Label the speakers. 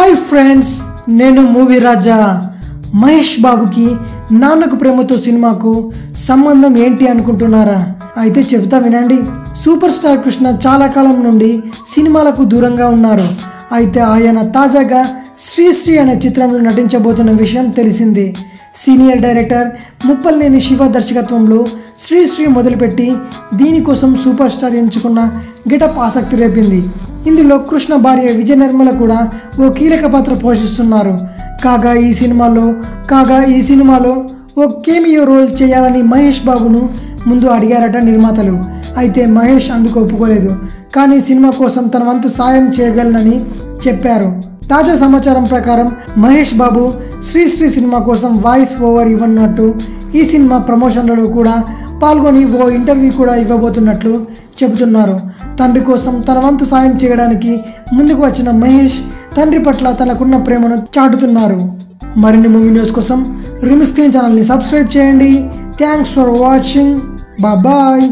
Speaker 1: Hi friends, నేను movie రాజా. మహేష్ బాబుకి నాన్నకు ప్రేమతో సినిమాకు సంబంధం ఏంటి అనుకుంటున్నారా? అయితే చెబుతా వినండి. సూపర్ స్టార్ కృష్ణ చాలా కాలం నుండి సినిమాలకు దూరంగా ఉన్నారు. అయితే ఆయన తాజాగా శ్రీశ్రీ అనే చిత్రంలో నటించబోతున్న విషయం తెలిసిందే. సీనియర్ డైరెక్టర్ ముప్పల్నేని శివ దర్శకత్వంలో శ్రీశ్రీ మొదలుపెట్టి దీనికోసం సూపర్ స్టార్ ఎంచుకున్న గెటప్ ఆసక్తి రేపింది. ఇందులో కృష్ణ భార్య విజయ నిర్మల కూడా ఓ కీలక పాత్ర పోషిస్తున్నారు. కాగా ఈ సినిమాలో ఓ కేమియో రోల్ చేయాలని మహేష్ బాబును ముందు అడిగారట నిర్మాతలు. అయితే మహేష్ అందుకు ఒప్పుకోలేదు. కానీ సినిమా కోసం తన వంతు సాయం చేయగలనని చెప్పారు. తాజా సమాచారం ప్రకారం మహేష్ బాబు శ్రీశ్రీ సినిమా కోసం వాయిస్ ఓవర్ ఇవ్వనున్నట్టు, ఈ సినిమా ప్రమోషన్లలో కూడా పాల్గొని ఓ ఇంటర్వ్యూ కూడా ఇవ్వబోతున్నట్లు చెబుతున్నారు. తండ్రి కోసం తన వంతు సాయం చేయడానికి ముందుకు వచ్చిన మహేష్ తండ్రి పట్ల తనకున్న ప్రేమను చాటుతున్నారు. మరిన్ని మూవీ న్యూస్ కోసం రిమిస్ స్క్రీన్ ఛానల్ని సబ్స్క్రైబ్ చేయండి. Thanks for watching. బాయ్.